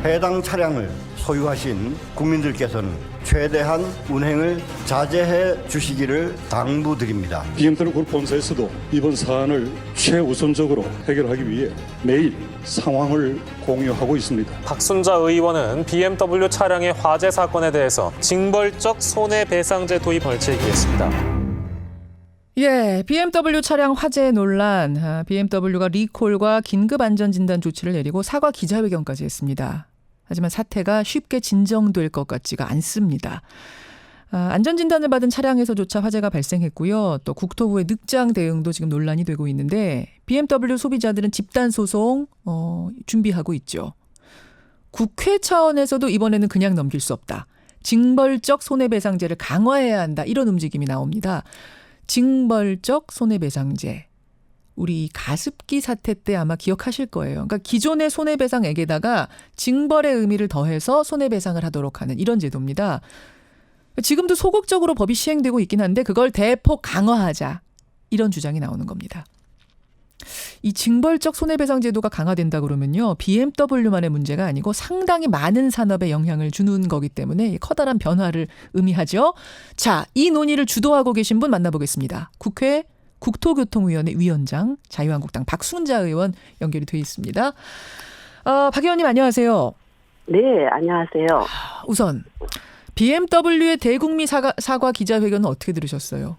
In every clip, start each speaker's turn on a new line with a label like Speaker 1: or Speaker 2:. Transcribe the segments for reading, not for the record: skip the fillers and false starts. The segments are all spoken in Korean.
Speaker 1: 해당 차량을 소유하신 국민들께서는 최대한 운행을 자제해 주시기를 당부드립니다.
Speaker 2: BMW 그룹 본사에서도 이번 사안을 최우선적으로 해결하기 위해 매일 상황을 공유하고 있습니다.
Speaker 3: 박순자 의원은 BMW 차량의 화재 사건에 대해서 징벌적 손해배상제 도입을 제기했습니다.
Speaker 4: 예, BMW 차량 화재 논란. BMW가 리콜과 긴급 안전진단 조치를 내리고 사과 기자회견까지 했습니다. 하지만 사태가 쉽게 진정될 것 같지가 않습니다. 안전진단을 받은 차량에서조차 화재가 발생했고요. 또 국토부의 늑장 대응도 지금 논란이 되고 있는데 BMW 소비자들은 집단소송 준비하고 있죠. 국회 차원에서도 이번에는 그냥 넘길 수 없다. 징벌적 손해배상제를 강화해야 한다. 이런 움직임이 나옵니다. 징벌적 손해배상제. 우리 가습기 사태 때 아마 기억하실 거예요. 그러니까 기존의 손해배상액에다가 징벌의 의미를 더해서 손해배상을 하도록 하는 이런 제도입니다. 지금도 소극적으로 법이 시행되고 있긴 한데 그걸 대폭 강화하자. 이런 주장이 나오는 겁니다. 이 징벌적 손해배상 제도가 강화된다 그러면요. BMW만의 문제가 아니고 상당히 많은 산업에 영향을 주는 거기 때문에 커다란 변화를 의미하죠. 자, 이 논의를 주도하고 계신 분 만나보겠습니다. 국회 국토교통위원회 위원장 자유한국당 박순자 의원 연결이 돼 있습니다. 박 의원님 안녕하세요.
Speaker 5: 네, 안녕하세요.
Speaker 4: 우선 BMW의 대국민 사과 기자회견은 어떻게 들으셨어요?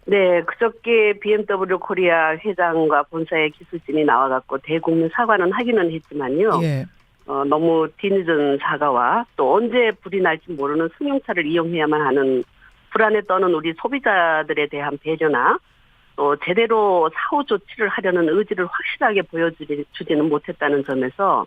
Speaker 5: 네, 그저께 BMW 코리아 회장과 본사의 기술진이 나와갖고 대국민 사과는 하기는 했지만요.
Speaker 4: 예.
Speaker 5: 너무 뒤늦은 사과와 또 언제 불이 날지 모르는 승용차를 이용해야만 하는 불안에 떠는 우리 소비자들에 대한 배려나 또 제대로 사후 조치를 하려는 의지를 확실하게 보여주지는 못했다는 점에서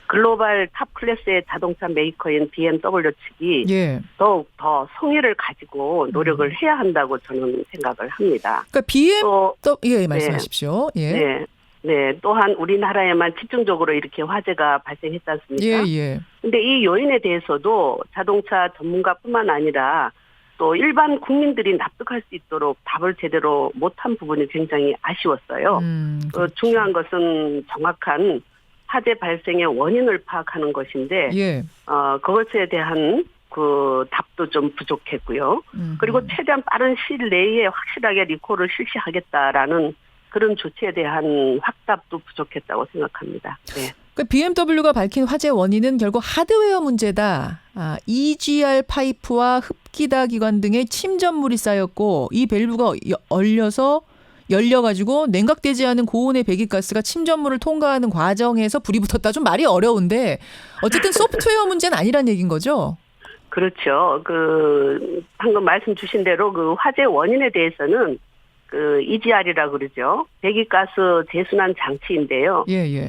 Speaker 5: 글로벌 탑 클래스의 자동차 메이커인 BMW 측이
Speaker 4: 예.
Speaker 5: 더욱 더 성의를 가지고 노력을 해야 한다고 저는 생각을 합니다.
Speaker 4: 그러니까 예, 말씀하십시오. 예.
Speaker 5: 네. 네, 또한 우리나라에만 집중적으로 이렇게 화재가 발생했지 않습니까?
Speaker 4: 예, 예.
Speaker 5: 근데 이 요인에 대해서도 자동차 전문가뿐만 아니라 또 일반 국민들이 납득할 수 있도록 답을 제대로 못한 부분이 굉장히 아쉬웠어요.
Speaker 4: 그렇죠.
Speaker 5: 중요한 것은 정확한 화재 발생의 원인을 파악하는 것인데,
Speaker 4: 예.
Speaker 5: 그것에 대한 그 답도 좀 부족했고요. 그리고 최대한 빠른 시일 내에 확실하게 리콜을 실시하겠다라는 그런 조치에 대한 확답도 부족했다고 생각합니다. 네.
Speaker 4: 그러니까 BMW가 밝힌 화재 원인은 결국 하드웨어 문제다. EGR 파이프와 흡기다 기관 등의 침전물이 쌓였고 이 밸브가 열려가지고 냉각되지 않은 고온의 배기가스가 침전물을 통과하는 과정에서 불이 붙었다. 좀 말이 어려운데 어쨌든 소프트웨어 문제는 아니란 얘기인 거죠?
Speaker 5: 그렇죠. 방금 말씀 주신 대로 그 화재 원인에 대해서는 EGR이라고 그러죠. 배기가스 재순환 장치인데요.
Speaker 4: 예, 예.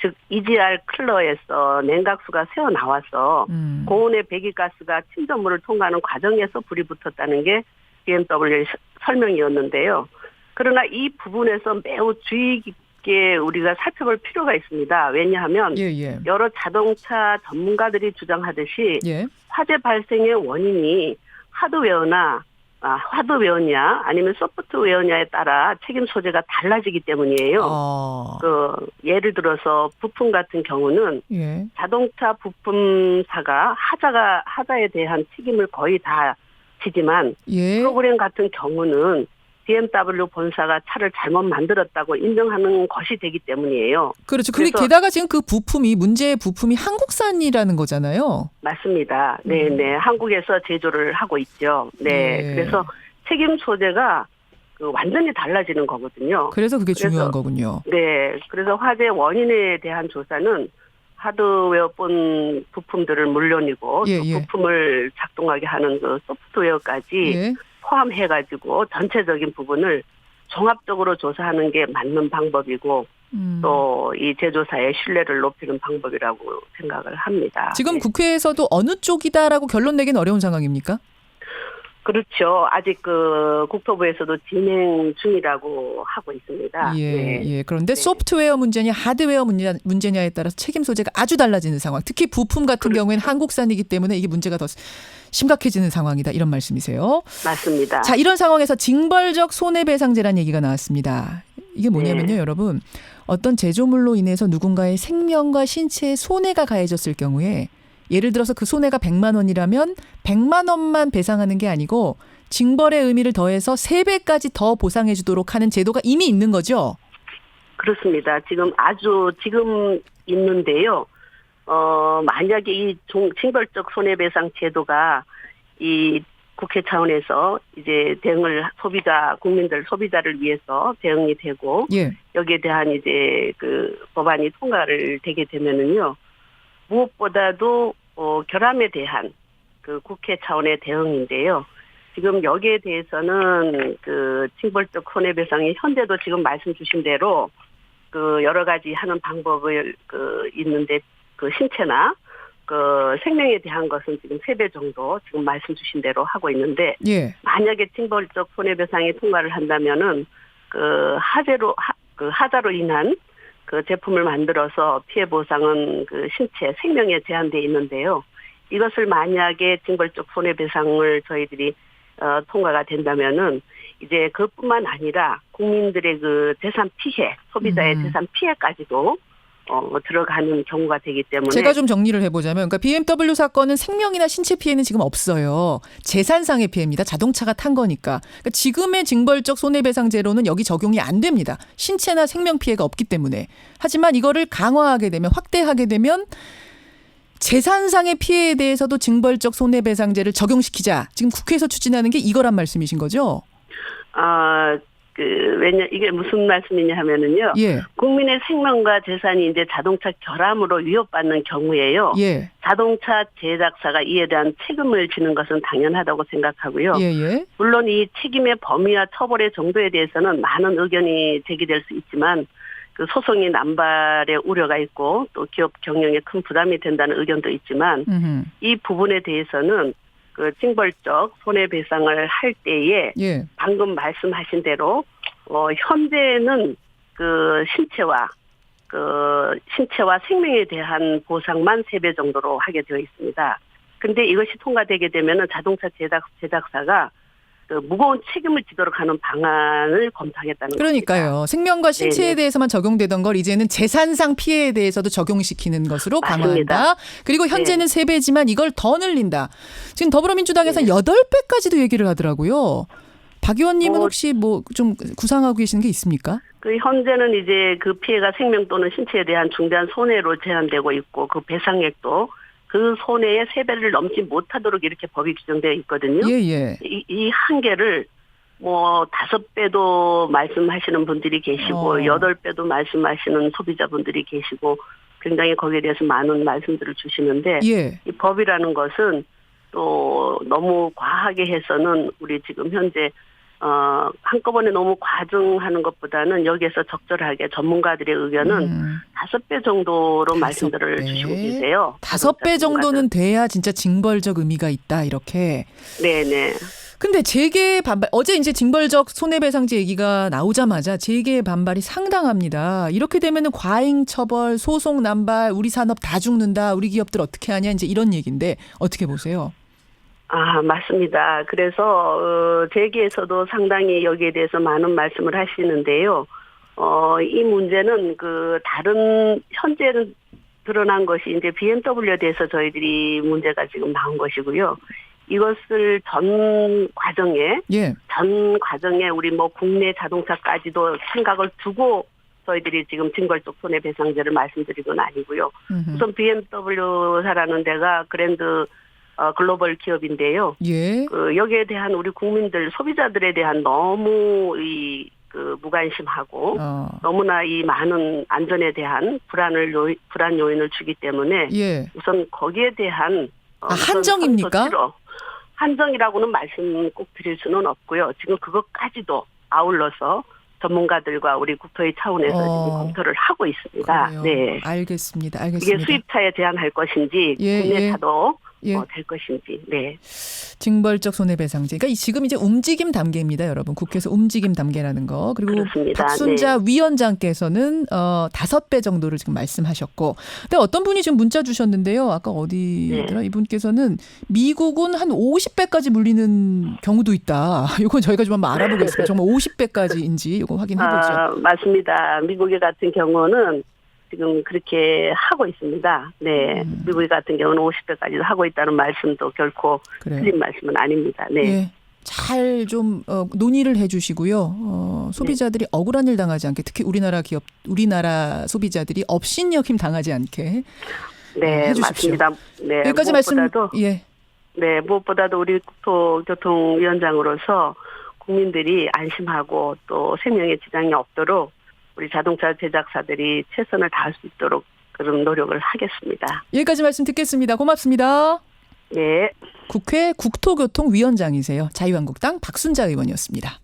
Speaker 5: 즉 EGR 쿨러에서 냉각수가 새어 나와서 고온의 배기가스가 침전물을 통과하는 과정에서 불이 붙었다는 게 BMW의 설명이었는데요. 그러나 이 부분에서 매우 주의 깊게 우리가 살펴볼 필요가 있습니다. 왜냐하면
Speaker 4: 예, 예.
Speaker 5: 여러 자동차 전문가들이 주장하듯이
Speaker 4: 예.
Speaker 5: 화재 발생의 원인이 하드웨어냐 아니면 소프트웨어냐에 따라 책임 소재가 달라지기 때문이에요. 예를 들어서 부품 같은 경우는
Speaker 4: 예.
Speaker 5: 자동차 부품사가 하자에 대한 책임을 거의 다 지지만
Speaker 4: 예.
Speaker 5: 프로그램 같은 경우는 BMW 본사가 차를 잘못 만들었다고 인정하는 것이 되기 때문이에요.
Speaker 4: 그렇죠. 그리고 게다가 지금 문제의 부품이 한국산이라는 거잖아요.
Speaker 5: 맞습니다. 네, 네. 한국에서 제조를 하고 있죠. 네.
Speaker 4: 예.
Speaker 5: 그래서 책임 소재가 완전히 달라지는 거거든요.
Speaker 4: 그래서 그게 중요한 거군요.
Speaker 5: 네. 그래서 화재 원인에 대한 조사는 하드웨어본 부품들을 물론이고
Speaker 4: 예,
Speaker 5: 또
Speaker 4: 예.
Speaker 5: 부품을 작동하게 하는 그 소프트웨어까지
Speaker 4: 예.
Speaker 5: 포함해가지고 전체적인 부분을 종합적으로 조사하는 게 맞는 방법이고 또 이 제조사의 신뢰를 높이는 방법이라고 생각을 합니다.
Speaker 4: 지금
Speaker 5: 네.
Speaker 4: 국회에서도 어느 쪽이다라고 결론 내긴 어려운 상황입니까?
Speaker 5: 그렇죠. 아직 국토부에서도 진행 중이라고 하고 있습니다.
Speaker 4: 예,
Speaker 5: 네.
Speaker 4: 예. 그런데
Speaker 5: 네.
Speaker 4: 소프트웨어 문제냐 하드웨어 문제냐에 따라서 책임 소재가 아주 달라지는 상황. 특히 부품 같은 경우에는 한국산이기 때문에 이게 문제가 더 심각해지는 상황이다. 이런 말씀이세요.
Speaker 5: 맞습니다.
Speaker 4: 자, 이런 상황에서 징벌적 손해배상제라는 얘기가 나왔습니다. 이게 뭐냐면요,
Speaker 5: 네.
Speaker 4: 여러분. 어떤 제조물로 인해서 누군가의 생명과 신체에 손해가 가해졌을 경우에 예를 들어서 그 손해가 100만 원이라면 100만 원만 배상하는 게 아니고 징벌의 의미를 더해서 3배까지 더 보상해 주도록 하는 제도가 이미 있는 거죠?
Speaker 5: 그렇습니다. 지금 있는데요. 만약에 이 징벌적 손해배상 제도가 이 국회 차원에서 이제 대응을 국민들 소비자를 위해서 대응이 되고
Speaker 4: 예.
Speaker 5: 여기에 대한 이제 그 법안이 통과를 되게 되면은요. 무엇보다도 결함에 대한 그 국회 차원의 대응인데요. 지금 여기에 대해서는 그 징벌적 손해배상이 현재도 지금 말씀 주신 대로 그 여러 가지 하는 방법을 있는데 그 신체나 그 생명에 대한 것은 지금 3배 정도 지금 말씀 주신 대로 하고 있는데
Speaker 4: 예.
Speaker 5: 만약에 징벌적 손해배상이 통과를 한다면은 그 하자로 인한 그 제품을 만들어서 피해 보상은 그 신체 생명에 제한돼 있는데요. 이것을 만약에 징벌적 손해배상을 저희들이 통과가 된다면은 이제 그것뿐만 아니라 국민들의 그 재산 피해, 소비자의 재산 피해까지도 들어가는 경우가 되기 때문에
Speaker 4: 제가 좀 정리를 해보자면 그러니까 BMW 사건은 생명이나 신체 피해는 지금 없어요. 재산상의 피해입니다. 자동차가 탄 거니까. 그러니까 지금의 징벌적 손해배상제로는 여기 적용이 안 됩니다. 신체나 생명 피해가 없기 때문에. 하지만 이거를 강화하게 되면 확대하게 되면 재산상의 피해에 대해서도 징벌적 손해배상제를 적용시키자. 지금 국회에서 추진하는 게 이거란 말씀이신 거죠?
Speaker 5: 이게 무슨 말씀이냐 하면은요.
Speaker 4: 예.
Speaker 5: 국민의 생명과 재산이 이제 자동차 결함으로 위협받는 경우에요.
Speaker 4: 예.
Speaker 5: 자동차 제작사가 이에 대한 책임을 지는 것은 당연하다고 생각하고요.
Speaker 4: 예.
Speaker 5: 물론 이 책임의 범위와 처벌의 정도에 대해서는 많은 의견이 제기될 수 있지만 그 소송이 남발의 우려가 있고 또 기업 경영에 큰 부담이 된다는 의견도 있지만 이 부분에 대해서는 그 징벌적 손해배상을 할 때에
Speaker 4: 예.
Speaker 5: 방금 말씀하신 대로 현재는 그 신체와 생명에 대한 보상만 3배 정도로 하게 되어 있습니다. 근데 이것이 통과되게 되면은 자동차 제작사가 그 무거운 책임을 지도록 하는 방안을 검토하겠다는
Speaker 4: 그러니까요.
Speaker 5: 겁니다.
Speaker 4: 생명과 신체에
Speaker 5: 네네.
Speaker 4: 대해서만 적용되던 걸 이제는 재산상 피해에 대해서도 적용시키는 것으로
Speaker 5: 맞습니다.
Speaker 4: 강화한다. 그리고 현재는 3배지만 이걸 더 늘린다. 지금 더불어민주당에서는 8배까지도 얘기를 하더라고요. 박 의원님은 혹시 뭐 좀 구상하고 계시는 게 있습니까?
Speaker 5: 그 현재는 이제 그 피해가 생명 또는 신체에 대한 중대한 손해로 제한되고 있고 그 배상액도 그 손해의 3배를 넘지 못하도록 이렇게 법이 규정되어 있거든요.
Speaker 4: 예.
Speaker 5: 이 한계를 뭐 5배도 말씀하시는 분들이 계시고 8배도 말씀하시는 소비자분들이 계시고 굉장히 거기에 대해서 많은 말씀들을 주시는데
Speaker 4: 예.
Speaker 5: 이 법이라는 것은 또 너무 과하게 해서는 우리 지금 현재 한꺼번에 너무 과증하는 것보다는 여기에서 적절하게 전문가들의 의견은 5배 정도로 말씀들을 주시고 계세요.
Speaker 4: 5배 정도는 돼야 진짜 징벌적 의미가 있다 이렇게.
Speaker 5: 네네.
Speaker 4: 근데 재계의 반발, 어제 이제 징벌적 손해배상제 얘기가 나오자마자 재계의 반발이 상당합니다. 이렇게 되면은 과잉 처벌, 소송 남발, 우리 산업 다 죽는다, 우리 기업들 어떻게 하냐 이제 이런 얘기인데 어떻게 보세요?
Speaker 5: 맞습니다. 그래서 재계에서도 상당히 여기에 대해서 많은 말씀을 하시는데요. 이 문제는 그 다른 현재는 드러난 것이 이제 BMW에 대해서 저희들이 문제가 지금 나온 것이고요. 이것을 전 과정에 우리 뭐 국내 자동차까지도 생각을 두고 저희들이 지금 징벌적 손해배상제를 말씀드린 건 아니고요. 우선 BMW사라는 데가 그랜드 글로벌 기업인데요.
Speaker 4: 예.
Speaker 5: 여기에 대한 우리 국민들 소비자들에 대한 너무 무관심하고 너무나 이 많은 안전에 대한 불안 요인을 주기 때문에 우선 거기에 대한
Speaker 4: 한정입니까?
Speaker 5: 한정이라고는 말씀 꼭 드릴 수는 없고요. 지금 그것까지도 아울러서 전문가들과 우리 국토의 차원에서 지금 검토를 하고 있습니다.
Speaker 4: 그래요.
Speaker 5: 네,
Speaker 4: 알겠습니다.
Speaker 5: 이게 수입차에 제한할 것인지 국내차도
Speaker 4: 예.
Speaker 5: 될 것인지. 네.
Speaker 4: 징벌적 손해배상제. 그러니까 지금 이제 움직임 단계입니다, 여러분. 국회에서 움직임 단계라는 거. 그리고
Speaker 5: 그렇습니다.
Speaker 4: 박순자 위원장께서는 5배 정도를 지금 말씀하셨고. 근데 어떤 분이 지금 문자 주셨는데요. 아까 어디더라? 이분께서는 미국은 한 50배까지 물리는 경우도 있다. 이건 저희가 좀 한번 알아보겠습니다. 정말 50배까지인지 이거 확인해 보죠.
Speaker 5: 맞습니다. 미국의 같은 경우는 지금 그렇게 하고 있습니다. 네. 미국 같은 경우는 50배까지도 하고 있다는 말씀도 결코
Speaker 4: 그래요.
Speaker 5: 틀린 말씀은 아닙니다. 네.
Speaker 4: 예. 잘 좀 논의를 해주시고요. 소비자들이 억울한 일 당하지 않게, 특히 우리나라 기업, 우리나라 소비자들이 업신여김 당하지 않게
Speaker 5: 네,
Speaker 4: 해주십시오.
Speaker 5: 맞습니다. 네.
Speaker 4: 여기까지 말씀. 예.
Speaker 5: 네, 무엇보다도 우리 국토교통위원장으로서 국민들이 안심하고 또 생명에 지장이 없도록 우리 자동차 제작사들이 최선을 다할 수 있도록 그런 노력을 하겠습니다.
Speaker 4: 여기까지 말씀 듣겠습니다. 고맙습니다.
Speaker 5: 네.
Speaker 4: 국회 국토교통위원장이세요. 자유한국당 박순자 의원이었습니다.